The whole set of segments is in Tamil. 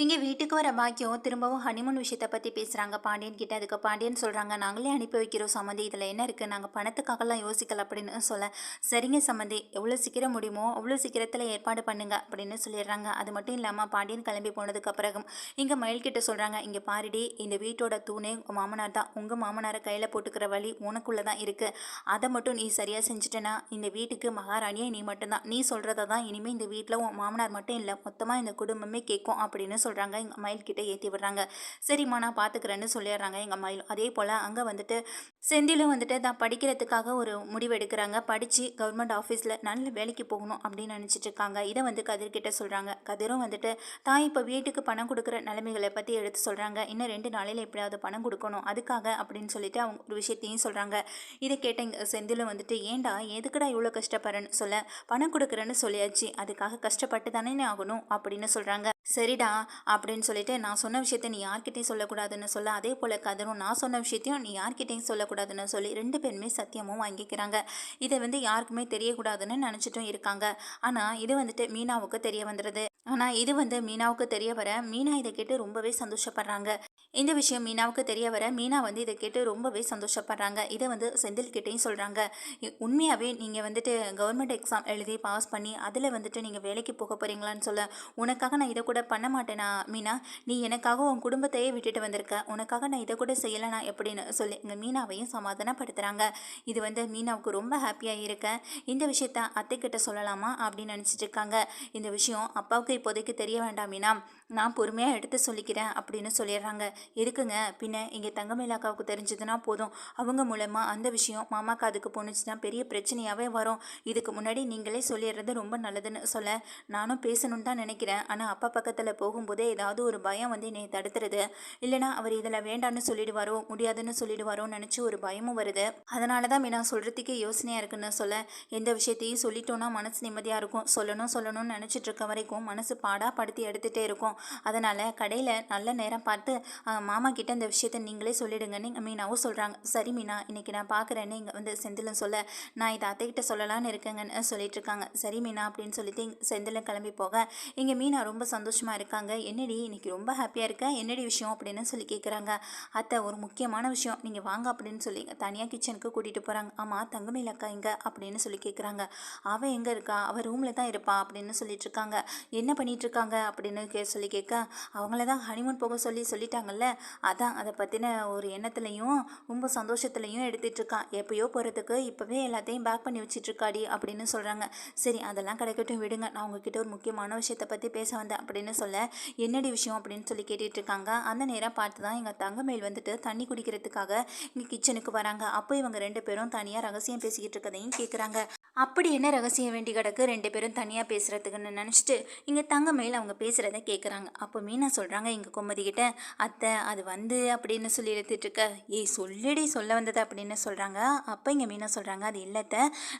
இங்க வீட்டுக்கு வர பாக்கியம் திரும்பவும் ஹனிமூன் விஷயத்த பத்தி பேசுறாங்க பாண்டியன் கிட்ட. அதுக்கு பாண்டியன் சொல்றாங்க, நாங்களே அனுப்பி வைக்கிறோம் சம்மந்தி, இதுல என்ன இருக்கு, நாங்க பணத்துக்காகலாம் யோசிக்கல அப்படின்னு சொல்ல. சரிங்க சம்மந்தி, எவ்வளவு சீக்கிரம் முடியுமோ அவ்வளவு சீக்கிரத்துல ஏற்பாடு பண்ணுங்க அப்படின்னு சொல்லிடுறாங்க. அது மட்டும் இல்லாம பாண்டியன் கிளம்பி போனதுக்கு அப்புறம் இங்க மயில் கிட்ட சொல்றாங்க, இங்க பாருடி, இந்த வீட்டோட தூணே உங்க மாமனார் தான். உங்க மாமனாரை கையில போட்டுக்கிற வழி உனக்குள்ளதான் இருக்கு. அதை மட்டும் நீ சரியா செஞ்சுட்டனா இந்த வீட்டுக்கு மகாராணியே நீ மட்டும்தான். நீ சொல்றதை தான் இனிமே இந்த வீட்டுல உன் மாமனார் மட்டும் இல்ல, மொத்தமா இந்த குடும்பமே கேட்கும் அப்படின்னு சொல்றாங்க. எங்க மயில் கிட்ட ஏத்தி விடுறாங்க. சரிம்மா நான் பாத்துக்கிறேன்னு சொல்லிடுறாங்க எங்க மயில். அதே போல அங்க வந்துட்டு செந்திலும் வந்துட்டு தான் படிக்கிறதுக்காக ஒரு முடிவு எடுக்கிறாங்க. படிச்சு கவர்மெண்ட் ஆஃபீஸ்ல நல்ல வேலைக்கு போகணும் அப்படின்னு நினைச்சிட்டு இருக்காங்க. இதை வந்து கதிர் கிட்ட சொல்றாங்க. கதிரும் வந்துட்டு தான் இப்போ வீட்டுக்கு பணம் கொடுக்குற நிலைமைகளை பத்தி எடுத்து சொல்றாங்க. இன்னும் 2 நாளையில எப்படியாவது பணம் கொடுக்கணும் அதுக்காக அப்படின்னு சொல்லிட்டு அவங்க ஒரு விஷயத்தையும் சொல்றாங்க. இதை கேட்ட செந்திலும் வந்துட்டு, ஏண்டா எதுக்குடா இவ்வளோ கஷ்டப்படுறேன்னு சொல்ல, பணம் கொடுக்குறேன்னு சொல்லியாச்சு, அதுக்காக கஷ்டப்பட்டு தானே ஆகணும் அப்படின்னு சொல்றாங்க. சரிடா அப்படின்னு சொல்லிட்டு, நான் சொன்ன விஷயத்த நீ யார்கிட்டையும் சொல்லக்கூடாதுன்னு சொல்ல, அதே போல் கதரும் நான் சொன்ன விஷயத்தையும் நீ யார்கிட்டையும் சொல்லக்கூடாதுன்னு சொல்லி 2 பேருமே சத்தியமும் வாங்கிக்கிறாங்க. இதை வந்து யாருக்குமே தெரியக்கூடாதுன்னு நினச்சிட்டும் இருக்காங்க. ஆனால் இது வந்துட்டு மீனாவுக்கு தெரிய வந்துடுது. ஆனால் இது வந்து மீனாவுக்கு தெரிய வர மீனா இதை கேட்டு ரொம்பவே சந்தோஷப்படுறாங்க. இந்த விஷயம் மீனாவுக்கு தெரிய வர மீனா வந்து இதை கேட்டு ரொம்பவே சந்தோஷப்படுறாங்க. இதை வந்து செந்தில் கிட்டையும் சொல்கிறாங்க. உண்மையாகவே நீங்கள் வந்துட்டு கவர்மெண்ட் எக்ஸாம் எழுதி பாஸ் பண்ணி அதில் வந்துட்டு நீங்கள் வேலைக்கு போக போகிறீங்களான்னு சொல்ல, உனக்காக நான் இதை கூட பண்ண மாட்டேனா மீனா, நீ எனக்காக உன் குடும்பத்தையே விட்டுட்டு வந்திருக்க, உனக்காக நான் இதை கூட செய்யலைனா எப்படின்னு சொல்லி இங்கே மீனாவையும் சமாதானப்படுத்துகிறாங்க. இது வந்து மீனாவுக்கு ரொம்ப ஹாப்பியாக இருக்க. இந்த விஷயத்த அத்தைக்கிட்ட சொல்லலாமா அப்படின்னு நினச்சிட்டு இருக்காங்க. இந்த விஷயம் அப்பாவுக்கு இப்போதைக்கு தெரிய வேண்டாம் மீனா, நான் பொறுமையாக எடுத்து சொல்லிக்கிறேன் அப்படின்னு சொல்லிடுறாங்க. எதுக்குங்க, பின்ன இங்கே தங்கமேலாக்காவுக்கு தெரிஞ்சதுன்னா போதும், அவங்க மூலமாக அந்த விஷயம் மாமா காதுக்கு போணுச்சுன்னா பெரிய பிரச்சனையாகவே வரும். இதுக்கு முன்னாடி நீங்களே சொல்லிடுறது ரொம்ப நல்லதுன்னு சொல்ல, நானும் பேசணும்னு தான் நினைக்கிறேன். ஆனால் அப்பா பக்கத்தில் போகும்போதே ஏதாவது ஒரு பயம் வந்து என்னை தடுத்துருது. இல்லைனா அவர் இதில் வேண்டான்னு சொல்லிடுவாரோ, முடியாதுன்னு சொல்லிடுவாரோன்னு நினச்சி ஒரு பயமும் வருது. அதனால தான் நான் சொல்கிறதுக்கே யோசனையாக இருக்குன்னு சொல்ல, எந்த விஷயத்தையும் சொல்லிட்டோன்னா மனசு நிம்மதியாக இருக்கும். சொல்லணும்னு நினச்சிட்டு இருக்க வரைக்கும் மனசு பாடாக படுத்தி எடுத்துகிட்டே இருக்கும். அதனால் கடையில் நல்ல நேரம் பார்த்து மாமா கிட்ட இந்த விஷயத்த நீங்களே சொல்லிடுங்கன்னு மீனாவும் சொல்கிறாங்க. சரி மீனா, இன்னைக்கு நான் பார்க்குறேன்னு இங்கே வந்து செந்திலும் சொல்ல, நான் இதை அத்தைக்கிட்ட சொல்லலான்னு இருக்கேங்கன்னு சொல்லிட்டு இருக்காங்க. சரி மீனா அப்படின்னு சொல்லிட்டு செந்திலும் கிளம்பி போக, இங்கே மீனா ரொம்ப சந்தோஷமாக இருக்காங்க. என்னடி இன்னைக்கு ரொம்ப ஹாப்பியாக இருக்க, என்னடி விஷயம் அப்படின்னு சொல்லி கேட்குறாங்க. அத்தை, ஒரு முக்கியமான விஷயம், நீங்கள் வாங்க அப்படின்னு சொல்லி தனியாக கிச்சனுக்கு கூட்டிகிட்டு போகிறாங்க. ஆமாம், தங்கமேல் அக்கா எங்க அப்படின்னு சொல்லி கேட்குறாங்க. அவள் எங்கே இருக்கா, அவள் ரூமில் தான் இருப்பா அப்படின்னு சொல்லிட்டு இருக்காங்க. என்ன பண்ணிட்டு இருக்காங்க அப்படின்னு சொல்லி கேட்க, அவங்கள தான் ஹனிமூன் போக சொல்லிட்டாங்கல்ல, அதான் அதை பற்றின ஒரு எண்ணத்துலையும் ரொம்ப சந்தோஷத்துலையும் எடுத்துகிட்டு இருக்கான். எப்பயோ போகிறதுக்கு இப்போவே எல்லாத்தையும் பேக் பண்ணி வச்சிட்ருக்காடி அப்படின்னு சொல்கிறாங்க. சரி, அதெல்லாம் கிடைக்கட்டும் விடுங்க, நான் உங்ககிட்ட ஒரு முக்கியமான விஷயத்தை பற்றி பேச வந்தேன் அப்படின்னு சொல்ல, என்னடி விஷயம் அப்படின்னு சொல்லி கேட்டுட்டு இருக்காங்க. அந்த நேரம் பார்த்து தான் எங்கள் தங்கமேல் வந்துட்டு தண்ணி குடிக்கிறதுக்காக இங்கே கிச்சனுக்கு வராங்க. அப்போ இவங்க 2 பேரும் தனியாக ரகசியம் பேசிக்கிட்டு இருக்கதையும் கேட்குறாங்க. அப்படி என்ன ரகசியம் வேண்டி கிடக்கு 2 பேரும் தனியாக பேசுகிறதுக்குன்னு நினச்சிட்டு இங்கே தங்கமேல் அவங்க பேசுகிறத கேட்குறாங்க. அப்போ மீனா சொல்கிறாங்க எங்கள் குமதி கிட்ட, அத்தை அது வந்து அப்படின்னு சொல்லி எடுத்துட்டு இருக்க, ஏய் சொல்லிடி சொல்ல வந்தது அப்படின்னு சொல்கிறாங்க. அப்போ இங்கே மீனா சொல்கிறாங்க, அது இல்லத்த,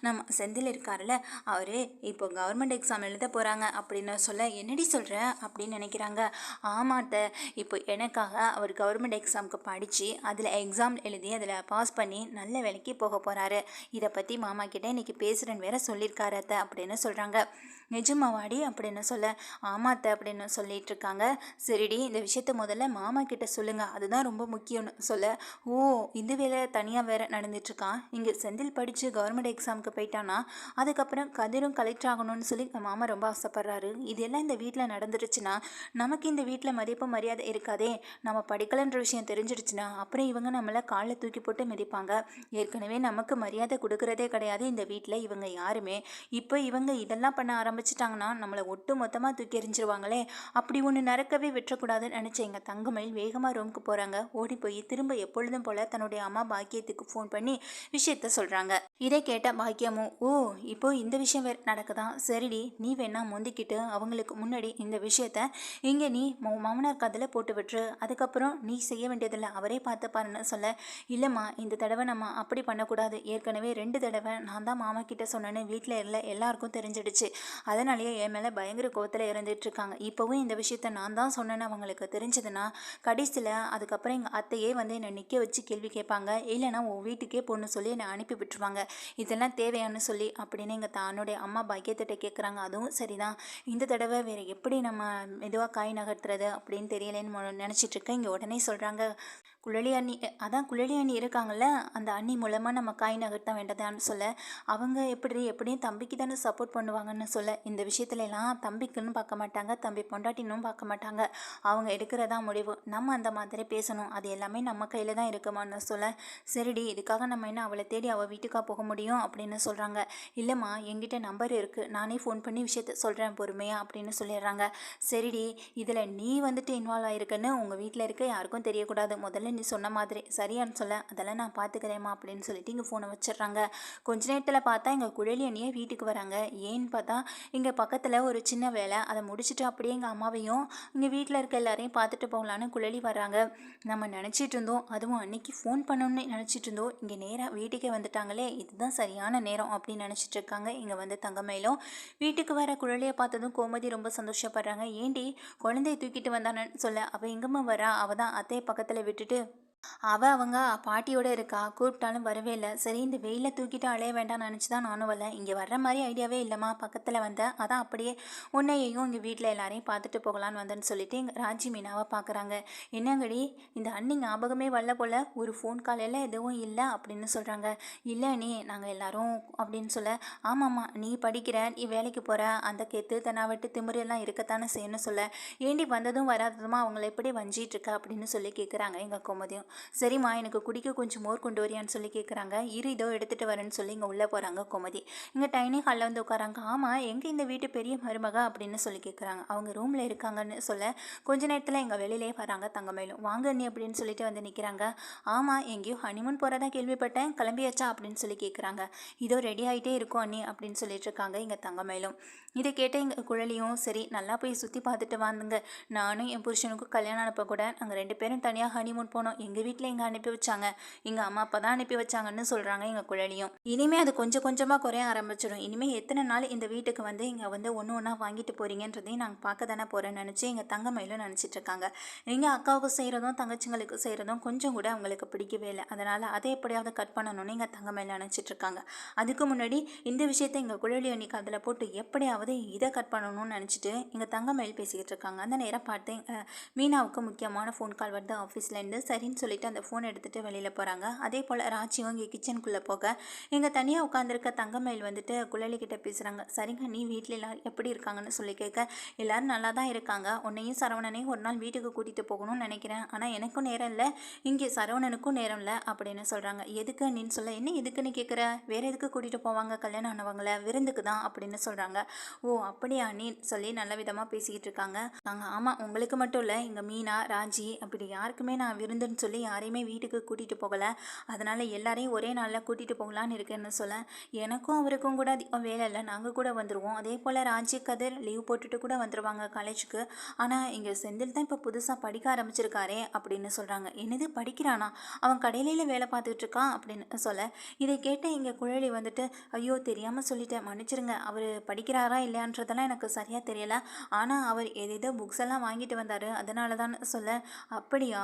நம்ம செந்தில் இருக்காருல்ல, அவரு இப்போ கவர்மெண்ட் எக்ஸாம் எழுத போகிறாங்க அப்படின்னு சொல்ல, என்னடி சொல்கிற அப்படின்னு நினைக்கிறாங்க. ஆமாத்த, இப்போ எனக்காக அவர் கவர்மெண்ட் எக்ஸாமுக்கு படித்து அதில் எக்ஸாம் எழுதி அதில் பாஸ் பண்ணி நல்ல வேலைக்கு போக போகிறாரு. இதை பற்றி மாமா கிட்டே இன்றைக்கி பேசுகிறேன்னு வேற சொல்லியிருக்காரு அத்தை அப்படின்னு சொல்கிறாங்க. நிஜமாவாடி அப்படின்னு சொல்ல, ஆமாத்த அப்படின்னு சொல்லிட்டு இருக்காங்க. சரிடி, இந்த விஷயத்த முதல்ல மாமா கிட்ட சொல்லுங்க, அதுதான் ரொம்ப முக்கியம்னு சொல்ல, ஓ இந்த வேலை தனியாக வேற நடந்துட்டுருக்கான், இங்கே செந்தில் படித்து கவர்மெண்ட் எக்ஸாமுக்கு போயிட்டானா அதுக்கப்புறம் கதிரும் கலெக்டர் ஆகணும்னு சொல்லி மாமா ரொம்ப ஆசைப்படுறாரு. இதெல்லாம் இந்த வீட்டில் நடந்துருச்சுன்னா நமக்கு இந்த வீட்டில் மதிப்பு மரியாதை இருக்காதே. நம்ம படிக்கலைன்ற விஷயம் தெரிஞ்சிடுச்சுன்னா அப்புறம் இவங்க நம்மளை காலில் தூக்கி போட்டு மிதிப்பாங்க. ஏற்கனவே நமக்கு மரியாதை கொடுக்கறதே கிடையாது இந்த வீட்டில் இவங்க யாருமே. இப்போ இவங்க இதெல்லாம் பண்ண ஆரம்பிச்சிட்டாங்கன்னா நம்மளை ஒட்டு மொத்தமாக தூக்கி எறிஞ்சிருவாங்களே. அப்படி ஒன்று நடக்கவே விட்டுறக்கூடாதுன்னு நினச்ச எங்கள் தங்கமயில் வேகமாக ரூமுக்கு போகிறாங்க. ஓடி போய் திரும்ப எப்பொழுதும் போல் தன்னுடைய அம்மா பாக்கியத்துக்கு ஃபோன் பண்ணி விஷயத்த சொல்கிறாங்க. இதை கேட்ட பாக்கியமும், ஓ இப்போ இந்த விஷயம் வேறு நடக்குதான், சரிடி நீ வேணா முந்திக்கிட்டு அவங்களுக்கு முன்னாடி இந்த விஷயத்த இங்கே நீ மாமனார் கதில் போட்டு விட்டுரு, அதுக்கப்புறம் நீ செய்ய வேண்டியதில்லை, அவரே பார்த்துப்பாருன்னு சொல்ல, இல்லைம்மா இந்த தடவை நம்ம அப்படி பண்ணக்கூடாது, ஏற்கனவே 2 தடவை நான் தான் மாமா கிட்ட சொன்னேன்னு வீட்டில் இல்லை எல்லாருக்கும் தெரிஞ்சிடுச்சு, அதனாலேயே என் மேலே பயங்கர கோவத்தில் இருந்துட்டு இருக்காங்க. இப்போவும் இந்த விஷயத்த நான் தான் சொன்னேன்னு அவங்களுக்கு தெரிஞ்சதுன்னா கடைசியில் அதுக்கப்புறம் எங்கள் அத்தையே வந்து என்னை நிற்க வச்சு கேள்வி கேட்பாங்க. இல்லைன்னா உன் வீட்டுக்கே பொண்ணு சொல்லி என்னை அனுப்பி விட்டுருவாங்க. இதெல்லாம் தேவையான்னு சொல்லி அப்படின்னு எங்கள் தன்னுடைய அம்மா பாக்கியத்திட்ட கேட்குறாங்க. அதுவும் சரிதான், இந்த தடவை வேறு எப்படி நம்ம மெதுவாக காய் நகர்த்துறது அப்படின்னு தெரியலேன்னு நினச்சிட்டு இருக்கேன். இங்கே உடனே சொல்கிறாங்க, குழலி அண்ணி அதான் குழலி அண்ணி இருக்காங்கல்ல, அந்த அண்ணி மூலமாக நம்ம காய் நகர்த்த வேண்டதான்னு சொல்ல, அவங்க எப்படியும் தம்பிக்கு தானே சப்போர்ட் பண்ணுவாங்கன்னு சொல்ல, இந்த விஷயத்துல எல்லாம் தம்பிக்குன்னு பார்க்க மாட்டாங்க, தம்பி பொண்டாட்டினும் பார்க்க மாட்டாங்க, அவங்க எடுக்கிறதா முடிவு, நம்ம அந்த மாதிரி பேசணும், அது எல்லாமே நம்ம கையில் தான் இருக்குமான்னு சொல்ல, சரிடி இதுக்காக நம்ம என்ன அவளை தேடி அவள் வீட்டுக்காக போக முடியும் அப்படின்னு சொல்கிறாங்க. இல்லைம்மா என்கிட்ட நம்பர் இருக்குது, நானே ஃபோன் பண்ணி விஷயத்த சொல்கிறேன் பொறுமையாக அப்படின்னு சொல்லிடுறாங்க. சரிடி இதில் நீ வந்துட்டு இன்வால்வ் ஆகிருக்குன்னு உங்கள் வீட்டில் இருக்க யாருக்கும் தெரியக்கூடாது, முதல்ல நீ சொன்ன மாதிரி சரியான்னு சொல்ல, அதெல்லாம் நான் பார்த்துக்கிறேம்மா அப்படின்னு சொல்லிட்டு இங்கே ஃபோனை வச்சிடுறாங்க. கொஞ்ச நேரத்தில் பார்த்தா எங்கள் குழலி அண்ணியே வீட்டுக்கு வராங்க. ஏன்னு பார்த்தா இங்கே பக்கத்தில் ஒரு சின்ன வேலை, அதை முடிச்சுட்டு அப்படியே எங்கள் அம்மாவையும் இங்கே வீட்டில் இருக்க எல்லாரையும் பார்த்துட்டு போகலான்னு குழலி வராங்க. நம்ம நினச்சிட்டு இருந்தோம், அதுவும் அன்னைக்கு ஃபோன் பண்ணணும்னு நினச்சிட்டு இருந்தோம், இங்கே நேராக வீட்டுக்கே வந்துட்டாங்களே, இதுதான் சரியான நேரம் அப்படின்னு நினச்சிட்டு இருக்காங்க. இங்கே வந்து தங்கமயிலும் வீட்டுக்கு வர குழலியை பார்த்ததும் கோமதி ரொம்ப சந்தோஷப்படுறாங்க. ஏண்டி குழந்தைய தூக்கிட்டு வந்தானு சொல்ல, அவள் எங்கம்மா வரா, அவள் தான் அத்தையை பக்கத்தில் விட்டுட்டு அவங்க பாட்டியோட இருக்கா, கூப்பிட்டாலும் வரவே இல்லை. சரி இந்த வெயிலில் தூக்கிட்டு அலைய வேண்டாம்னு நினச்சி தான் நானும் வரல, இங்கே வர்ற மாதிரி ஐடியாவே இல்லைம்மா, பக்கத்தில் வந்தேன், அதான் அப்படியே உன்னையையும் இங்கே வீட்டில் எல்லாரையும் பார்த்துட்டு போகலான்னு வந்தேன்னு சொல்லிட்டு எங்கள் ராஜி மீனாவை பார்க்குறாங்க. என்னங்கடி இந்த அண்ணி ஞாபகமே வரல போல், ஒரு ஃபோன் கால் எல்லாம் எதுவும் இல்லை அப்படின்னு சொல்கிறாங்க. இல்லை நீ நாங்கள் எல்லாரும் அப்படின்னு சொல்ல, ஆமாம்மா நீ படிக்கிற, நீ வேலைக்கு போகிற, அந்த கெத்து தெனாவட்டு திமிரு எல்லாம் இருக்கத்தானே செய்யணும்னு சொல்ல, ஏண்டி வந்ததும் வராததுமா அவங்கள எப்படி வஞ்சிட்டு இருக்க அப்படின்னு சொல்லி கேட்குறாங்க எங்கள் கோமதியும். சரிம்மா எனக்கு குடிக்க கொஞ்சம் மோர் கொண்டு வரியான்னு சொல்லி கேட்குறாங்க. இரு இதோ எடுத்துகிட்டு வரேன்னு சொல்லி இங்கே உள்ளே போகிறாங்க கோமதி. இங்கே டைனிங் ஹாலில் வந்து உட்காராங்க. ஆமாம் எங்கே இந்த வீட்டு பெரிய மருமகா அப்படின்னு சொல்லி கேட்குறாங்க. அவங்க ரூமில் இருக்காங்கன்னு சொல்ல, கொஞ்ச நேரத்தில் எங்கள் வெளியிலே வராங்க தங்கமயிலும். வாங்க அண்ணி அப்படின்னு சொல்லிட்டு வந்து நிற்கிறாங்க. ஆமாம் எங்கேயோ ஹனிமூன் போகிறதா கேள்விப்பட்டேன், கிளம்பியாச்சா அப்படின்னு சொல்லி கேட்குறாங்க. இதோ ரெடி ஆகிட்டே இருக்கும் அண்ணி அப்படின்னு சொல்லிட்டு இருக்காங்க இங்கே தங்கமயிலும். இதை கேட்ட எங்கள் குழலியும் சரி நல்லா போய் சுற்றி பார்த்துட்டு வாங்க, நானும் என் புருஷனுக்கும் கல்யாணம் அனுப்ப கூட நாங்கள் 2 பேரும் தனியாக ஹனிமூன் போனோம், எங்கள் வீட்டில் எங்கே அனுப்பி வச்சாங்க, எங்கள் அம்மா அப்பா தான் அனுப்பி வச்சாங்கன்னு சொல்கிறாங்க எங்கள் குழலியும். இனிமேல் அது கொஞ்சம் கொஞ்சமாக குறைய ஆரம்பிச்சிடும், இனிமேல் எத்தனை நாள் இந்த வீட்டுக்கு வந்து இங்கே வந்து ஒன்று ஒன்றா வாங்கிட்டு போகிறீங்கன்றதையும் நாங்கள் பார்க்க தானே போகிறேன்னு நினச்சி எங்கள் தங்கமயிலும் நினச்சிட்டு இருக்காங்க. எங்கள் அக்காவுக்கு செய்கிறதும் தங்கச்சிங்களுக்கு செய்கிறதும் கொஞ்சம் கூட அவங்களுக்கு பிடிக்கவே இல்லை, அதனால் அதை எப்படியாவது கட் பண்ணணும்னு எங்கள் தங்கமயில் நினச்சிட்டு இருக்காங்க. அதுக்கு முன்னாடி இந்த விஷயத்தை எங்கள் குழலி அன்னைக்கு அதில் போட்டு எப்படியாவது இதை கட் பண்ணணும்னு நினச்சிட்டு எங்கள் தங்கமயில் பேசிக்கிட்டு இருக்காங்க. அந்த நேரம் பார்த்து மீனாவுக்கு முக்கியமான ஃபோன் கால் வருது ஆஃபீஸ்லேருந்து. சரின்னு சொல்லிட்டு அந்த ஃபோன் எடுத்துகிட்டு வெளியில் போகிறாங்க. அதே போல் ராஜியும் இங்கே கிச்சனுக்குள்ளே போக எங்கள் தனியாக உட்காந்துருக்க தங்கமயில் வந்துட்டு குழலிக்கிட்ட பேசுகிறாங்க. சரிங்க நீ வீட்டில் எல்லோரும் எப்படி இருக்காங்கன்னு சொல்லி கேட்க, எல்லோரும் நல்லா தான் இருக்காங்க, உன்னையும் சரவணனையும் ஒரு நாள் வீட்டுக்கு கூட்டிகிட்டு போகணும்னு நினைக்கிறேன், ஆனால் எனக்கும் நேரம் இல்லை, இங்கே சரவணனுக்கும் நேரம் இல்லை அப்படின்னு சொல்கிறாங்க. எதுக்கு நீன்னு சொல்ல, என்ன எதுக்குன்னு கேட்குற, வேறு எதுக்கு கூட்டிகிட்டு போவாங்க கல்யாணம் ஆனவங்கள, விருந்துக்கு தான் அப்படின்னு சொல்கிறாங்க. ஓ அப்படியா நீ சொல்லி நல்ல விதமாக பேசிக்கிட்டு இருக்காங்க. ஆமாம் உங்களுக்கு மட்டும் இல்லை, இங்கே மீனா ராஜி அப்படி யாருக்குமே நான் விருந்துன்னு சொல்லி யாரையுமே வீட்டுக்கு கூட்டிகிட்டு போகலை, அதனால் எல்லாரையும் ஒரே நாளில் கூட்டிகிட்டு போகலான்னு இருக்கேன்னு சொல்ல, எனக்கும் அவருக்கும் கூட அதிகம் வேலை இல்லை, நாங்கள் கூட வந்துடுவோம், அதே போல் ராஜி கதிர் லீவ் போட்டுட்டு கூட வந்துடுவாங்க காலேஜுக்கு, ஆனால் இங்கே செந்தில் தான் இப்போ புதுசாக படிக்க ஆரம்பிச்சிருக்காரே அப்படின்னு சொல்கிறாங்க. என்னது படிக்கிறானா, அவன் கடையில வேலை பார்த்துட்டு இருக்கான் அப்படின்னு சொல்ல, இதை கேட்ட இங்கே குழலி வந்துட்டு ஐயோ தெரியாமல் சொல்லிட்டேன் மன்னிச்சிருங்க, அவர் படிக்கிறாரா இல்லையான்றதெல்லாம் எனக்கு சரியாக தெரியலை, ஆனால் அவர் ஏதேதோ புக்ஸ் எல்லாம் வாங்கிட்டு வந்தார் அதனால தான் சொல்ல, அப்படியா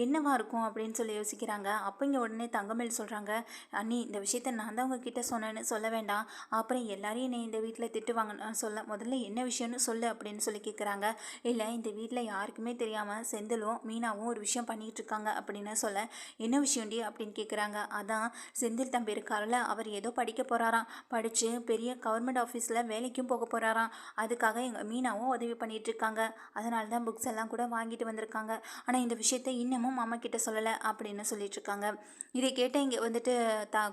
என்னவா இருக்கும் அப்படின்னு சொல்லி யோசிக்கிறாங்க. அப்போ இங்கே உடனே தங்கமேல் சொல்கிறாங்க, அண்ணி இந்த விஷயத்த நான் தான் உங்ககிட்ட சொன்னேன்னு சொல்ல வேண்டாம், அப்புறம் எல்லாரையும் என்னை இந்த வீட்டில் திட்டுவாங்கன்னு சொல்ல, முதல்ல என்ன விஷயம்னு சொல்லு அப்படின்னு சொல்லி கேட்குறாங்க. இல்லை இந்த வீட்டில் யாருக்குமே தெரியாமல் செந்திலும் மீனாவும் ஒரு விஷயம் பண்ணிகிட்டு இருக்காங்க அப்படின்னு சொல்ல, என்ன விஷயம்டி அப்படின்னு கேட்குறாங்க. அதான் செந்தில் தம்பி இருக்கார்ல, அவர் ஏதோ படிக்க போகிறாராம், படித்து பெரிய கவர்மெண்ட் ஆஃபீஸில் வேலைக்கும் போக போகிறாராம், அதுக்காக எங்கள் மீனாவும் உதவி பண்ணிகிட்டு இருக்காங்க, அதனால தான் புக்ஸ் எல்லாம் கூட வாங்கிட்டு வந்திருக்காங்க, ஆனால் இந்த விஷயத்தை இன்னமும் மாமா கிட்ட சொல்லலை அப்படின்னு சொல்லிட்டு இருக்காங்க. இதை கேட்ட இங்கே வந்துட்டு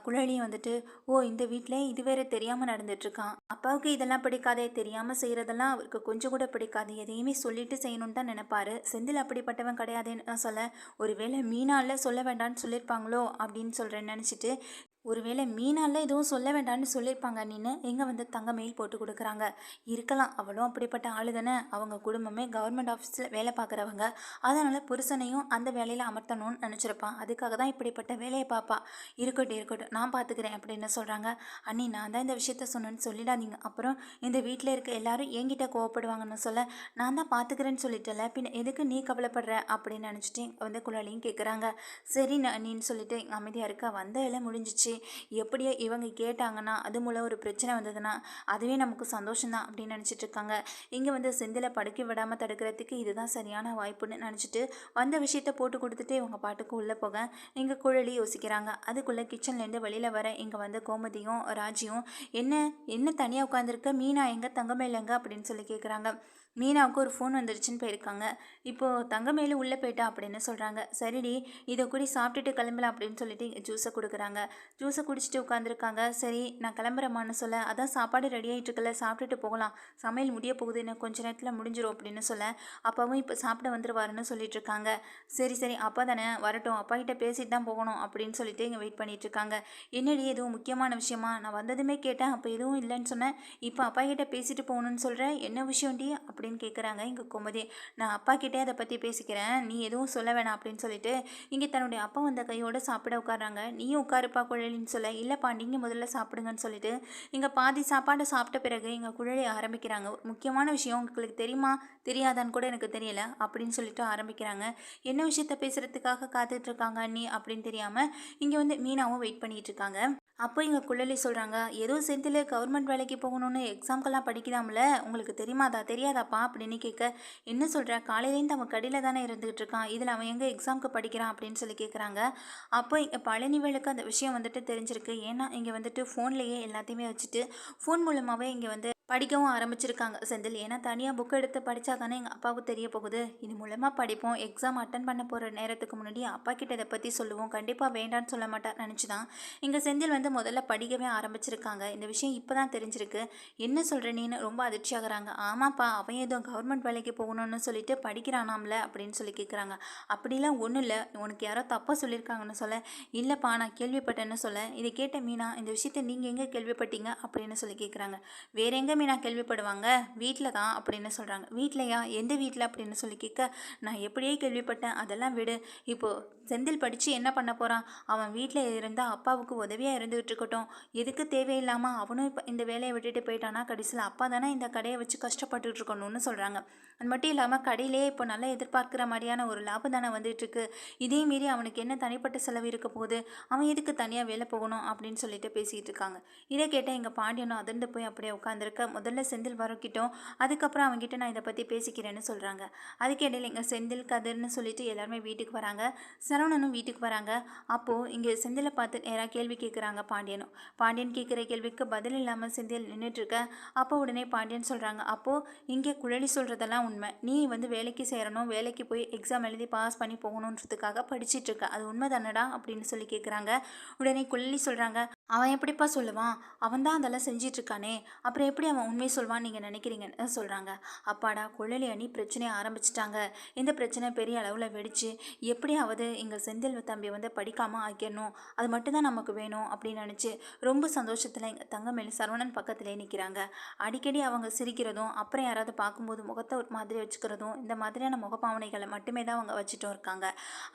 குழலியும் வந்துட்டு ஓ இந்த வீட்டில் இது வேற தெரியாமல் நடந்துட்டுருக்கான், அப்பாவுக்கு இதெல்லாம் பிடிக்காதே, தெரியாமல் செய்கிறதெல்லாம் அவருக்கு கொஞ்சம் கூட பிடிக்காது, எதையுமே சொல்லிட்டு செய்யணும்னு தான் நினைப்பாரு, செந்தில் அப்படிப்பட்டவன் கிடையாதுன்னு சொல்ல, ஒருவேளை மீனால சொல்ல வேண்டாம்னு சொல்லியிருப்பாங்களோ அப்படின்னு சொல்கிறேன்னு நினச்சிட்டு ஒருவேளை மீனால எதுவும் சொல்ல வேண்டாம்னு சொல்லியிருப்பாங்க அண்ணின்னு எங்கே வந்து தங்க மெயில் போட்டு கொடுக்குறாங்க. இருக்கலாம், அவளும் அப்படிப்பட்ட ஆளு தானே. அவங்க குடும்பமே கவர்மெண்ட் ஆஃபீஸில் வேலை பார்க்குறவங்க. அதனால் புருஷனையும் அந்த வேலையில் அமர்த்தணும்னு நினச்சிருப்பான். அதுக்காக தான் இப்படிப்பட்ட வேலையை பார்ப்பா. இருக்கட்டும் இருக்கட்டும், நான் பார்த்துக்கிறேன் அப்படின்னு சொல்கிறாங்க. அண்ணி, நான் தான் இந்த விஷயத்த சொன்னேன்னு சொல்லிடாதீங்க. அப்புறம் இந்த வீட்டில் இருக்க எல்லாரும் என்கிட்ட கோவப்படுவாங்கன்னு சொல்ல, நான் தான் பார்த்துக்கிறேன்னு சொல்லிட்டல, பின்ன எதுக்கு நீ கவலைப்படுற அப்படின்னு நினச்சிட்டு வந்து குழலையும் கேட்குறாங்க. சரி அண்ணின்னு சொல்லிட்டு அமைதியாக இருக்க. வந்த வேலை முடிஞ்சிச்சு. எப்படியோ இவங்க கேட்டாங்கன்னா அது மூலம் ஒரு பிரச்சனை வந்ததுன்னா அதுவே நமக்கு சந்தோஷம்தான் அப்படின்னு நினச்சிட்டு இருக்காங்க. இங்கே வந்து செந்திலை படுக்க விடாமல் தடுக்கிறதுக்கு இதுதான் சரியான வாய்ப்புன்னு நினச்சிட்டு வந்த விஷயத்த போட்டு கொடுத்துட்டு இவங்க பாட்டுக்கு உள்ளே போக இங்கே குழலி யோசிக்கிறாங்க. அதுக்குள்ளே கிச்சன்லேருந்து வெளியில் வர இங்கே வந்து கோமதியும் ராஜியும் என்ன என்ன தனியாக உட்காந்துருக்க, மீனா எங்கே, தங்கமேல எங்க அப்படின்னு சொல்லி கேட்குறாங்க. மீனாவுக்கு ஒரு ஃபோன் வந்துருச்சுன்னு போயிருக்காங்க. இப்போது தங்கமேலு உள்ளே போயிட்டா அப்படின்னு சொல்கிறாங்க. சரிடி, இதை கூடி சாப்பிட்டுட்டு கிளம்பலாம் அப்படின்னு சொல்லிட்டு ஜூஸை கொடுக்குறாங்க. ஜூஸை குடிச்சிட்டு உட்காந்துருக்காங்க. சரி நான் கிளம்புறேம்மான்னு சொல்ல, அதான் சாப்பாடு ரெடி ஆகிட்டு இருக்கல, சாப்பிட்டுட்டு போகலாம், சமையல் முடிய போகுது, இன்னும் கொஞ்ச நேரத்தில் முடிஞ்சிடும் அப்படின்னு சொல்ல, அப்பாவும் இப்போ சாப்பிட வந்துடுவாருன்னு சொல்லிட்டு இருக்காங்க. சரி சரி, அப்பா தானே வரட்டும், அப்பா கிட்ட பேசிட்டு தான் போகணும் அப்படின்னு சொல்லிட்டு இங்கே வெயிட் பண்ணிட்டு இருக்காங்க. என்னடி எதுவும் முக்கியமான விஷயமா? நான் வந்ததுமே கேட்டேன், அப்போ எதுவும் இல்லைன்னு சொன்னேன், இப்போ அப்பா கிட்ட பேசிட்டு போகணும்னு சொல்கிறேன், என்ன விஷயம்டி அப்படின்னு கேட்குறாங்க இங்கே கோமதி. நான் அப்பா கிட்டே அதை பற்றி பேசிக்கிறேன், நீ எதுவும் சொல்ல வேணாம் அப்படின்னு சொல்லிட்டு இங்கே தன்னுடைய அப்பா வந்த கையோடு சாப்பிட உட்காடுறாங்க. நீயும் உட்காருப்பா குழலின்னு சொல்ல, இல்லைப்பா நீங்கள் முதல்ல சாப்பிடுங்கன்னு சொல்லிட்டு இங்கே பாதி சாப்பாடு சாப்பிட்ட பிறகு இங்கே குழலி ஆரம்பிக்கிறாங்க. ஒரு முக்கியமான விஷயம் உங்களுக்கு தெரியுமா தெரியாதான்னு கூட எனக்கு தெரியல அப்படின்னு சொல்லிட்டு ஆரம்பிக்கிறாங்க. என்ன விஷயத்த பேசுகிறதுக்காக காத்துட்டு இருக்காங்க அண்ணி அப்படின்னு தெரியாமல் இங்கே வந்து மீனாவும் வெயிட் பண்ணிட்டு இருக்காங்க. அப்போ இங்கே குழலி சொல்கிறாங்க, ஏதோ செந்தில் கவர்மெண்ட் வேலைக்கு போகணும்னு எக்ஸாம்க்கெல்லாம் படிக்கிறாம்ல, உங்களுக்கு தெரியுமாதா தெரியாதாப்பா அப்படின்னு கேட்க, என்ன சொல்கிற, காலையிலேருந்து அவன் கடையில் தானே இருந்துகிட்டு இருக்கான், இதில் அவன் எங்கே எக்ஸாமுக்கு படிக்கிறான் அப்படின்னு சொல்லி கேட்குறாங்க. அப்போ இங்கே பழனிவேலுக்கு அந்த விஷயம் வந்துட்டு தெரிஞ்சிருக்கு. ஏன்னா இங்கே வந்துட்டு ஃபோன்லேயே எல்லாத்தையுமே வச்சுட்டு ஃபோன் மூலமாகவே இங்கே வந்து படிக்கவும் ஆரம்பிச்சிருக்காங்க செந்தில். ஏன்னா தனியாக புக் எடுத்து படித்தா தானே எங்கள் அப்பாவுக்கு தெரிய போகுது, இது மூலமாக படிப்போம், எக்ஸாம் அட்டன் பண்ண போகிற நேரத்துக்கு முன்னாடி அப்பா கிட்ட இதை பற்றி சொல்லுவோம், கண்டிப்பாக வேண்டான்னு சொல்ல மாட்டார் நினச்சி தான் இங்கே செந்தில் வந்து முதல்ல படிக்கவே ஆரம்பிச்சிருக்காங்க. இந்த விஷயம் இப்போ தான் தெரிஞ்சிருக்கு. என்ன சொல்கிற நீன்னு ரொம்ப அதிர்ச்சி ஆகுறாங்க. ஆமாப்பா, அவன் ஏதோ கவர்மெண்ட் வேலைக்கு போகணும்னு சொல்லிட்டு படிக்கிறானாம்ல அப்படின்னு சொல்லி கேட்குறாங்க. அப்படிலாம் ஒன்றும் இல்லை, உனக்கு யாரோ தப்பாக சொல்லியிருக்காங்கன்னு சொல்ல, இல்லைப்பா நான் கேள்விப்பட்டேன்னு சொல்ல, இதை கேட்ட மீனா, இந்த விஷயத்தை நீங்கள் எங்கே கேள்விப்பட்டீங்க அப்படின்னு சொல்லி கேட்குறாங்க. வேற எங்கே மீனா கேள்விப்படுவாங்க, வீட்டில் தான் அப்படின்னு சொல்கிறாங்க. வீட்லையா, எந்த வீட்டில் அப்படின்னு சொல்லி கேட்க, நான் எப்படியே கேள்விப்பட்டேன், அதெல்லாம் விடு, இப்போது செந்தில் படித்து என்ன பண்ண போகிறான், அவன் வீட்டில் இருந்தால் அப்பாவுக்கு உதவியாக இருந்துகிட்டு இருக்கட்டும், எதுக்கு தேவையில்லாமல் அவனும் இப்போ இந்த வேலையை விட்டுட்டு போயிட்டானா கடைசியில் அப்பா தானே இந்த கடையை வச்சு கஷ்டப்பட்டுட்டு இருக்கணும்னு சொல்கிறாங்க. அது மட்டும் இல்லாமல் கடையிலேயே இப்போ நல்லா எதிர்பார்க்குற மாதிரியான ஒரு லாபம் தானே வந்துட்டுருக்கு, இதே மீறி அவனுக்கு என்ன தனிப்பட்ட செலவு இருக்க போகுது, அவன் எதுக்கு தனியாக வேலை போகணும் அப்படின்னு சொல்லிட்டு பேசிகிட்டு இருக்காங்க. இதை கேட்டால் எங்கள் பாண்டியனும் அதிர்ந்து போய் அப்படியே உட்காந்துருக்க, முதல்ல செந்தில் வரக்கிட்டோம், அதுக்கப்புறம் அவங்ககிட்ட நான் இதை பற்றி பேசிக்கிறேன்னு சொல்கிறாங்க. அதுக்கு இடையில இங்கே செந்தில் கதிர்னு சொல்லிட்டு எல்லாருமே வீட்டுக்கு வராங்க. சரவணனும் வீட்டுக்கு வராங்க. அப்போது இங்கே செந்திலை பார்த்து நேராக கேள்வி கேட்குறாங்க பாண்டியனும். பாண்டியன் கேட்குற கேள்விக்கு பதில் இல்லாமல் செந்தில் நின்றுட்டுருக்க. அப்போ உடனே பாண்டியன் சொல்கிறாங்க, அப்போது இங்கே குழலி சொல்கிறதெல்லாம் உண்மை, நீ வந்து வேலைக்கு சேரணும், வேலைக்கு போய் எக்ஸாம் எழுதி பாஸ் பண்ணி போகணுன்றதுக்காக படிச்சுட்டு இருக்க, அது உண்மை தானடா அப்படின்னு சொல்லி கேட்குறாங்க. உடனே குழலி சொல்கிறாங்க, அவன் எப்படிப்பா சொல்லுவான், அவன் தான் அதெல்லாம் செஞ்சிட்ருக்கானே, அப்புறம் எப்படி அவன் உண்மை சொல்வான்னு நீங்கள் நினைக்கிறீங்கன்னு சொல்கிறாங்க. அப்பாடா, குழலி அணி பிரச்சனையை ஆரம்பிச்சிட்டாங்க, இந்த பிரச்சனை பெரிய அளவில் வெடிச்சு எப்படியாவது எங்கள் செந்தில் தம்பி வந்து படிக்காமல் ஆக்கிடணும், அது மட்டும்தான் நமக்கு வேணும் அப்படின்னு நினச்சி ரொம்ப சந்தோஷத்தில் எங்கள் தங்கமேல் சரவணன் பக்கத்துலேயே நிற்கிறாங்க. அடிக்கடி அவங்க சிரிக்கிறதும் அப்புறம் யாராவது பார்க்கும்போது முகத்தை ஒரு மாதிரி வச்சுக்கிறதும் இந்த மாதிரியான முகப்பாவனைகளை மட்டுமே தான் அவங்க வச்சுட்டும் இருக்காங்க.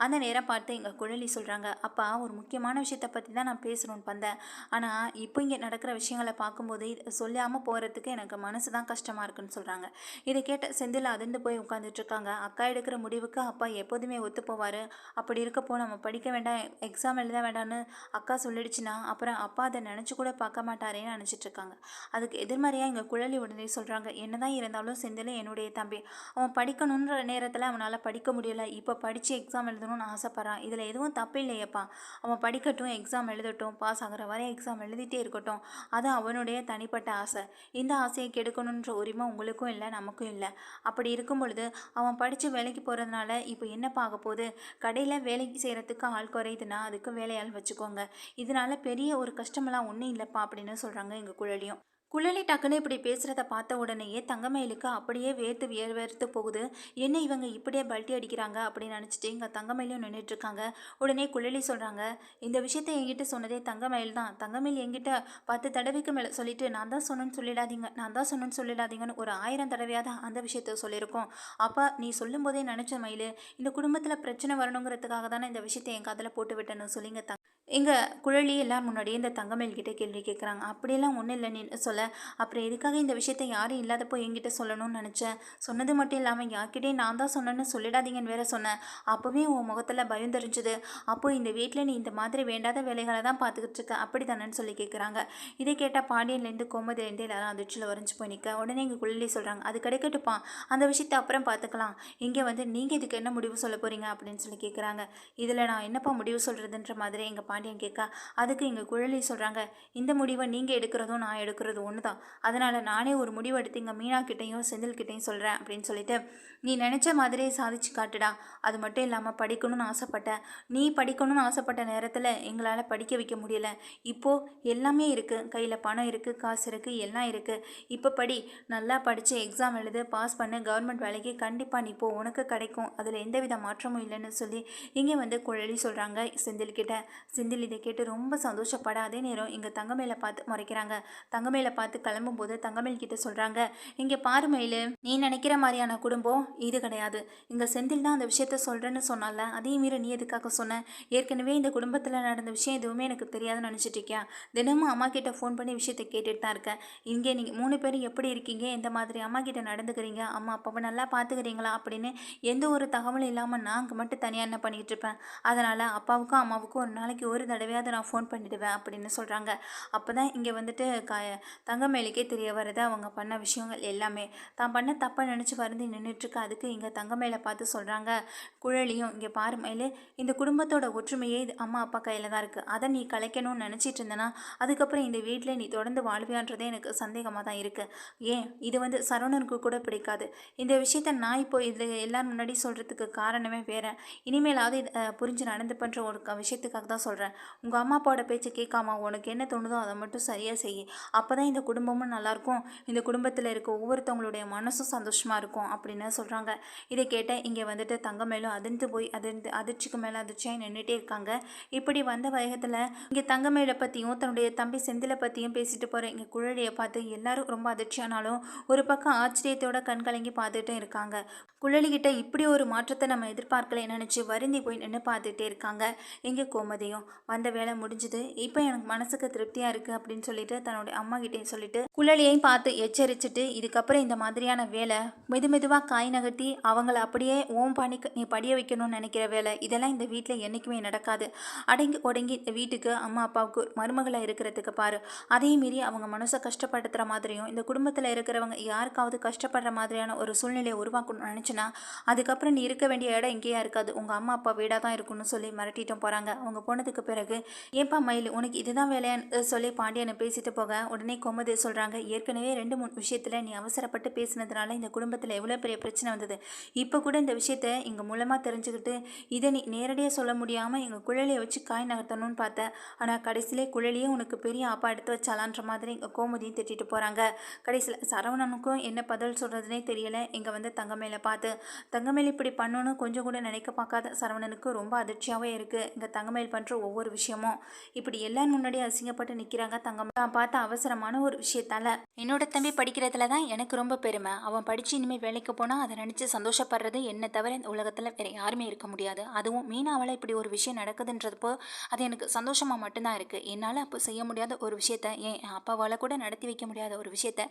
அந்த நேரம் பார்த்து எங்கள் குழலி சொல்கிறாங்க, அப்பா ஒரு முக்கியமான விஷயத்தை பற்றி தான் நான் பேசணும்னு வந்தேன், ஆனால் இப்போ இங்கே நடக்கிற விஷயங்களை பார்க்கும்போது இதை சொல்லாமல் போகிறதுக்கு எனக்கு மனசு தான் கஷ்டமாக இருக்குன்னு சொல்கிறாங்க. இதை கேட்ட செந்தில் அதிர்ந்து போய் உட்காந்துட்ருக்காங்க. அக்கா எடுக்கிற முடிவுக்கு அப்பா எப்போதுமே ஒத்து போவார், அப்படி இருக்கப்போ நம்ம படிக்க வேண்டாம், எக்ஸாம் எழுத வேண்டாம்னு அக்கா சொல்லிடுச்சுன்னா அப்புறம் அப்பா அதை நினச்சி கூட பார்க்க மாட்டாரேன்னு நினச்சிட்ருக்காங்க. அதுக்கு எதிர்மறையாக எங்கள் குழலி உடனே சொல்கிறாங்க, என்னதான் இருந்தாலும் செந்தில் என்னுடைய தம்பி, அவன் படிக்கணுன்ற நேரத்தில் அவனால் படிக்க முடியலை, இப்போ படித்து எக்ஸாம் எழுதணும்னு ஆசைப்பட்றான், இதில் எதுவும் தப்பு இல்லையப்பா, அவன் படிக்கட்டும், எக்ஸாம் எழுதட்டும், பாஸ் ஆகிற வரை எக்ஸாம் எழுதிட்டே இருக்கட்டும், அது அவனுடைய தனிப்பட்ட ஆசை, இந்த ஆசையை கெடுக்கணுன்ற உரிமை உங்களுக்கும் இல்லை நமக்கும் இல்லை. அப்படி இருக்கும் பொழுது அவன் படித்து வேலைக்கு போகிறதுனால இப்போ என்னப்பா ஆக போகுது, கடையில் வேலைக்கு செய்கிறதுக்கு ஆள் குறையுதுன்னா அதுக்கு வேலையாள் வச்சுக்கோங்க, இதனால பெரிய ஒரு கஷ்டமெல்லாம் ஒன்றும் இல்லைப்பா அப்படின்னு சொல்கிறாங்க எங்கள் குழலியும். குழலி டக்குன்னு இப்படி பேசுகிறத பார்த்த உடனேயே தங்கமயிலுக்கு அப்படியே வேர்த்து வியர்த்து போகுது. என்ன இவங்க இப்படியே பல்ட்டி அடிக்கிறாங்க அப்படின்னு நினச்சிட்டு இங்கே தங்கமயிலும் நின்றுட்டு இருக்காங்க. உடனே குழலி சொல்கிறாங்க, இந்த விஷயத்தை என்கிட்ட சொன்னதே தங்கமயில் தான். தங்கமயில் என்கிட்ட 10 தடவைக்கு மேலே சொல்லிட்டு நான் தான் சொன்னேன்னு சொல்லிடாதீங்க, நான் தான் சொன்னேன்னு சொல்லிடாதீங்கன்னு ஒரு 1000 தடவையாவது அந்த விஷயத்த சொல்லியிருக்கோம். அப்போ நீ சொல்லும்போதே நினச்ச மயில், இந்த குடும்பத்தில் பிரச்சனை வரணுங்கிறதுக்காக தானே இந்த விஷயத்தை என் காதில் போட்டு விட்டேன்னு சொல்லிங்க. எங்க குழலி எல்லாரும் முன்னாடியே இந்த தங்கமயில் கிட்ட கேள்வி கேட்குறாங்க. அப்படியெல்லாம் ஒன்றும் இல்லை நீ சொல்ல, அப்புறம் எதுக்காக இந்த விஷயத்தை யாரும் இல்லாதப்போ என்கிட்ட சொல்லணும்னு நினச்சேன். சொன்னது மட்டும் இல்லாமல் யார்கிட்டே நான் தான் சொன்னேன்னு சொல்லிடாதீங்கன்னு வேற சொன்னேன். அப்போவே உன் முகத்தில் பயம் தெரிஞ்சுது. அப்போது இந்த வீட்டில் நீ இந்த மாதிரி வேண்டாத வேலைகளை தான் பார்த்துக்கிட்டு இருக்க அப்படி தானேன்னு சொல்லி கேட்குறாங்க. இதை கேட்டால் பாண்டியன்லேருந்து கோமதிலேருந்து எல்லாரும் அதிர்ச்சியில் வரைஞ்சி போய் நிற்க உடனே இங்கே குழலி சொல்கிறாங்க, அது கிடைக்கட்டுப்பா, அந்த விஷயத்தை அப்புறம் பார்த்துக்கலாம். இங்கே வந்து நீங்கள் இதுக்கு என்ன முடிவு சொல்ல போகிறீங்க அப்படின்னு சொல்லி கேட்குறாங்க. இதில் நான் என்னப்பா முடிவு சொல்கிறதுன்ற மாதிரி எங்கள் பாண்டியன் கேட்க, அதுக்கு இங்கே குழலி சொல்கிறாங்க, இந்த முடிவை நீங்கள் எடுக்கிறதும் நான் எடுக்கிறதும் ஒன்று தான். அதனால் நானே ஒரு முடிவு எடுத்து இங்கே மீனா கிட்டேயும் செந்தில்கிட்டையும் சொல்கிறேன் அப்படின்னு சொல்லிட்டு, நீ நினச்ச மாதிரியே சாதிச்சு காட்டுடா. அது மட்டும் இல்லாமல் படிக்கணும்னு ஆசைப்பட்டேன். நீ படிக்கணும்னு ஆசைப்பட்ட நேரத்தில் எங்களால் படிக்க வைக்க முடியல. இப்போது எல்லாமே இருக்குது, கையில் பணம் இருக்குது, காசு இருக்குது, எல்லாம் இருக்குது. இப்போ படி, நல்லா படித்து எக்ஸாம் எழுது, பாஸ் பண்ணு, கவர்மெண்ட் வேலைக்கு கண்டிப்பாக நீ போ, உனக்கு கிடைக்கும், அதில் எந்தவித மாற்றமும் இல்லைன்னு சொல்லி இங்கே வந்து குழலி சொல்கிறாங்க செந்தில்கிட்ட. செந்தில் இதை கேட்டு ரொம்ப சந்தோஷப்பட அதே நேரம் இங்கே தங்கமயிலை பார்த்து முறைக்கிறாங்க. தங்கமயிலை பார்த்து கிளம்பும்போது தங்கமயில் கிட்ட சொல்கிறாங்க, இங்கே பாரு மயில், நீ நினைக்கிற மாதிரியான குடும்பம் இது கிடையாது. இங்கே செந்தில் தான் அந்த விஷயத்த சொல்கிறேன்னு சொன்னால, அதே மீறி நீ எதுக்காக சொன்ன? ஏற்கனவே இந்த குடும்பத்தில் நடந்த விஷயம் எதுவுமே எனக்கு தெரியாதுன்னு நினச்சிட்டு இருக்கியா? தினமும் அம்மா கிட்ட ஃபோன் பண்ணி விஷயத்தை கேட்டுட்டு தான் இருக்கேன். இங்கே நீங்கள் 3 பேரும் எப்படி இருக்கீங்க, எந்த மாதிரி அம்மா கிட்ட நடந்துக்கிறீங்க, அம்மா அப்பாவை நல்லா பார்த்துக்கிறீங்களா அப்படின்னு எந்த ஒரு தகவலும் இல்லாமல் நான் அங்கே மட்டும் தனியாக என்ன பண்ணிகிட்டு இருப்பேன். அதனால் அப்பாவுக்கும் அம்மாவுக்கும் ஒரு நாளைக்கு ஒரு தடவையாவது நான் ஃபோன் பண்ணிவிடுவேன் அப்படின்னு சொல்கிறாங்க. அப்போ தான் இங்கே வந்துட்டு தங்கமயிலுக்கே தெரிய வருது அவங்க பண்ண விஷயங்கள் எல்லாமே. தான் பண்ண தப்பை நினச்சி வருந்தி நின்றுட்டுருக்கு. அதுக்கு இங்கே தங்கமயிலை பார்த்து சொல்கிறாங்க குழலியும், இங்கே பாரு மயில், இந்த குடும்பத்தோட ஒற்றுமையே இது அம்மா அப்பா கையில் தான் இருக்குது. அதை நீ கலைக்கணும்னு நினச்சிட்டு இருந்தேன்னா அதுக்கப்புறம் இந்த வீட்டில் நீ தொடர்ந்து வாழ்வியான்றதே எனக்கு சந்தேகமாக தான் இருக்குது. ஏன் இது வந்து சரவணனுக்கு கூட பிடிக்காது. இந்த விஷயத்த நான் இப்போ இதில் எல்லாரும் முன்னாடி சொல்கிறதுக்கு காரணமே வேறு. இனிமேலாவது புரிஞ்சு நடந்து பண்ணுற ஒரு விஷயத்துக்காக தான் சொல்கிறேன். உங்கள் அம்மா அப்பாவோட பேச்சை கேட்காம உனக்கு என்ன தோணுதோ அதை மட்டும் சரியாக செய். அப்போ தான் இந்த குடும்பமும் நல்லாயிருக்கும், இந்த குடும்பத்தில் இருக்க ஒவ்வொருத்தவங்களுடைய மனசும் சந்தோஷமாக இருக்கும் அப்படின்னு சொல்கிறாங்க. இதை கேட்ட இங்கே வந்துட்டு தங்கமயிலும் அதிர்ந்து போய் அதிர்ச்சிக்கு மேலே அதிர்ச்சியாக நின்றுட்டே இருக்காங்க. இப்படி வந்த வேகத்தில் இங்கே தங்கமயிலை பற்றியும் தன்னுடைய தம்பி செந்திலை பற்றியும் பேசிட்டு போகிற இங்கே குழலியை பார்த்து எல்லாரும் ரொம்ப அதிர்ச்சியானாலும் ஒரு பக்கம் ஆச்சரியத்தோட கண் கலங்கி பார்த்துட்டே இருக்காங்க. குழலிக்கிட்ட இப்படி ஒரு மாற்றத்தை நம்ம எதிர்பார்க்கல நினச்சி வருந்தி போய் நின்று பார்த்துட்டே இருக்காங்க. இங்கே கோமதியும் வந்த வேலை முடிஞ்சுது, இப்போ எனக்கு மனசுக்கு திருப்தியாக இருக்குது அப்படின்னு சொல்லிட்டு தன்னுடைய அம்மா கிட்டேயும் சொல்லிட்டு குழலியையும் பார்த்து எச்சரிச்சுட்டு, இதுக்கப்புறம் இந்த மாதிரியான வேலை மெதுவாக காய் நகர்த்தி அவங்கள அப்படியே ஓம் பண்ணி நீ படிய வைக்கணும்னு நினைக்கிற வேலை இதெல்லாம் இந்த வீட்டில் என்றைக்குமே நடக்காது. அடங்கி ஒடங்கி இந்த வீட்டுக்கு அம்மா அப்பாவுக்கு மருமகளாக இருக்கிறதுக்கு பாரு. அதே மீறி அவங்க மனசை கஷ்டப்படுத்துகிற மாதிரியும் இந்த குடும்பத்தில் இருக்கிறவங்க யாருக்காவது கஷ்டப்படுற மாதிரியான ஒரு சூழ்நிலையை உருவாக்கணும்னு நினச்சினா அதுக்கப்புறம் நீ இருக்க வேண்டிய இடம் எங்கேயா இருக்காது, உங்கள் அம்மா அப்பா வீடாக தான் இருக்குன்னு சொல்லி மிரட்டிட்டும் போகிறாங்க. அவங்க போனதுக்கு பிறகு, ஏன்பா மயில் உனக்கு இதுதான் வேலையான்னு சொல்லி பாண்டியனை பேசிட்டு போக உடனே கோமதி சொல்கிறாங்க, ஏற்கனவே 2-3 விஷயத்தில் நீ அவசரப்பட்டு பேசினதுனால இந்த குடும்பத்தில் எவ்வளோ பெரிய பிரச்சனை வந்தது. இப்போ கூட இந்த விஷயத்த எங்கள் மூலமாக தெரிஞ்சுக்கிட்டு இதை நீ நேரடியாக சொல்ல முடியாமல் எங்கள் குழலியை வச்சு காய் நகர்த்தணும்னு பார்த்தேன். ஆனால் கடைசியிலே குழலியே உனக்கு பெரிய ஆப்பா எடுத்து வச்சாலான்ற மாதிரி எங்கள் கோமதியும் திட்டிட்டு போகிறாங்க. கடைசியில் சரவணனுக்கும் என்ன பதில் சொல்கிறதுனே தெரியலை. இங்கே வந்து தங்கமயிலை பார்த்து, தங்கமயில் இப்படி பண்ணணும்னு கொஞ்சம் கூட நினைக்க பார்க்காத சரவணனுக்கு ரொம்ப அதிர்ச்சியாகவே இருக்குது. இந்த தங்கமயில் பண்ணுற ஒவ்வொரு விஷயமும் இப்படி எல்லாரும் முன்னாடி அசிங்கப்பட்டு நிற்கிறாங்க. தங்கம் தான் பார்த்த அவசரமான ஒரு விஷயத்தால் என்னோட தம்பி படிக்கிறதுல தான் எனக்கு ரொம்ப பெருமை. அவன் படித்து இனிமேல் வேலைக்கு போனால் அதை நினச்சி சந்தோஷப்படுறது என்னை தவிர இந்த உலகத்தில் வேறு யாருமே இருக்க முடியாது. அதுவும் மீனாவால் இப்படி ஒரு விஷயம் நடக்குதுன்றப்போ அது எனக்கு சந்தோஷமாக மட்டும்தான் இருக்குது. என்னால் அப்போ செய்ய முடியாத ஒரு விஷயத்த, என் அப்பாவால் கூட நடத்தி வைக்க முடியாத ஒரு விஷயத்த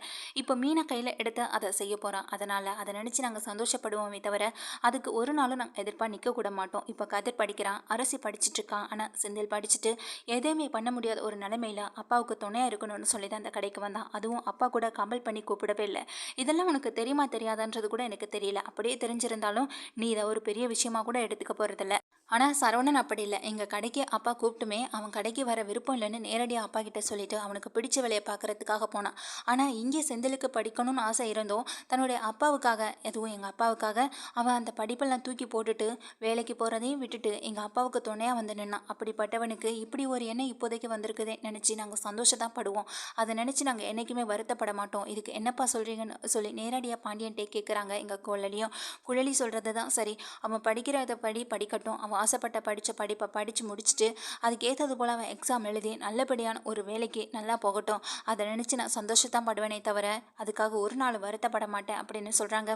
இப்போ மீனை கையில் எடுத்து அதை செய்ய போகிறான். அதனால் அதை நினச்சி நாங்கள் சந்தோஷப்படுவோமே தவிர அதுக்கு ஒரு நாளும் நாங்கள் எதிர்ப்பாக நிற்க கூட மாட்டோம். இப்போ கதிர் படிக்கிறான், அரசி படிச்சுட்டு இருக்கான். ஆனால் செந்தில் படிச்சுட்டு எதுவுமே பண்ண முடியாத ஒரு நிலைமையில் அப்பாவுக்கு துணையாக இருக்கணும்னு சொல்லி தான் அந்த கடைக்கு வந்தான். அதுவும் அப்பா கூட கம்பல் பண்ணி கூப்பிடவே இல்லை. இதெல்லாம் உனக்கு தெரியுமா தெரியாதான்றது கூட எனக்கு தெரியல. அப்படியே தெரிஞ்சிருந்தாலும் நீ இதை ஒரு பெரிய விஷயமா கூட எடுத்துக்க போகிறதில்ல. ஆனால் சரவணன் அப்படி இல்லை. எங்கள் கடைக்கு அப்பா கூப்பிட்டுமே அவன் கடைக்கு வர விருப்பம் இல்லைன்னு நேரடியாக அப்பா கிட்ட சொல்லிட்டு அவனுக்கு பிடிச்ச வேலையை பார்க்கறதுக்காக போனான். ஆனால் இங்கே செந்திலுக்கு படிக்கணும்னு ஆசை இருந்தும் தன்னுடைய அப்பாவுக்காக, அதுவும் எங்கள் அப்பாவுக்காக அவன் அந்த படிப்பெல்லாம் தூக்கி போட்டுட்டு வேலைக்கு போகிறதையும் விட்டுட்டு எங்கள் அப்பாவுக்கு துணையாக வந்து நின்னான். அப்படிப்பட்டவனுக்கு இப்படி ஒரு எண்ணம் இப்போதைக்கு வந்திருக்குதே நினச்சி நாங்கள் சந்தோஷம் படுவோம். அதை நினச்சி நாங்கள் என்றைக்குமே வருத்தப்பட மாட்டோம். இதுக்கு என்னப்பா சொல்கிறீங்கன்னு சொல்லி நேரடியாக பாண்டியன்ட்டே கேட்குறாங்க எங்கள் குழலியும். குழலி சொல்கிறது தான் சரி, அவன் படிக்கிறத படிக்கட்டும். அவன் ஆசைப்பட்ட படித்த படிப்பை படித்து முடிச்சுட்டு அதுக்கு ஏற்றது போல் அவன் எக்ஸாம் எழுதி நல்லபடியான ஒரு வேலைக்கு நல்லா போகட்டும். அதை நினச்சி நான் சந்தோஷத்தான் படுவேனே தவிர அதுக்காக ஒரு நாள் வருத்தப்பட மாட்டேன் அப்படின்னு சொல்கிறாங்க.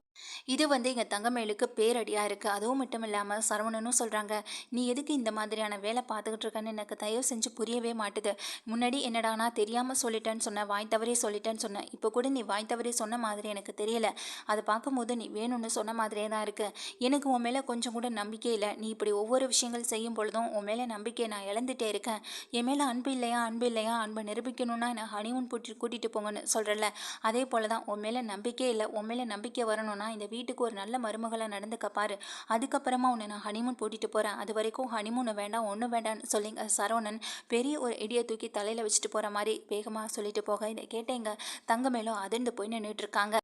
இது எங்கள் தங்கமேலுக்கு பேரடியாக இருக்குது. அதுவும் மட்டும் இல்லாமல் சரவணனும் சொல்கிறாங்க, நீ எதுக்கு இந்த மாதிரியான வேலை பார்த்துக்கிட்டு இருக்கன்னு எனக்கு தயவு செஞ்சு புரியவே மாட்டுது. முன்னாடி என்னடானா தெரியாமல் சொல்லிட்டேன்னு சொன்னேன், வாய் தவறி சொல்லிட்டேன்னு சொன்னேன். இப்போ கூட நீ வாய் தவறி சொன்ன மாதிரி எனக்கு தெரியல. அதை பார்க்கும்போது நீ வேணும்னு சொன்ன மாதிரியே தான் இருக்குது. எனக்கு உன் மேலே கொஞ்சம் கூட நம்பிக்கை இல்லை. நீ இப்படி ஒவ்வொரு விஷயங்கள் செய்யும் பொழுதும் உன் மேலே நம்பிக்கையை நான் இழந்துட்டே இருக்கேன். என் மேலே அன்பு இல்லையா அன்பு இல்லையா அன்பை நிரூபிக்கணும்னா என்னை ஹனிமூன் கூட்டிகிட்டு போங்கன்னு சொல்கிறல, அதே போல் தான் உன் மேலே நம்பிக்கை இல்லை. உன் மேலே நம்பிக்கை வரணும்னா இந்த வீட்டுக்கு ஒரு நல்ல மருமகளை நடந்துக்க பாரு. அதுக்கப்புறமா உன்னை நான் ஹனிமூன் கூட்டிகிட்டு போகிறேன். அது வரைக்கும் ஹனிமூன் வேண்டாம் ஒன்றும் வேண்டாம்னு சொல்லி சரவணன் பெரிய ஒரு இடியை தூக்கி தலையில் வச்சுட்டு போகிற மாதிரி வேகமாக சொல்லிட்டு போக இதை கேட்டேங்க தங்கமேலும் அதிர்ந்து போய் நின்றுட்டு இருக்காங்க.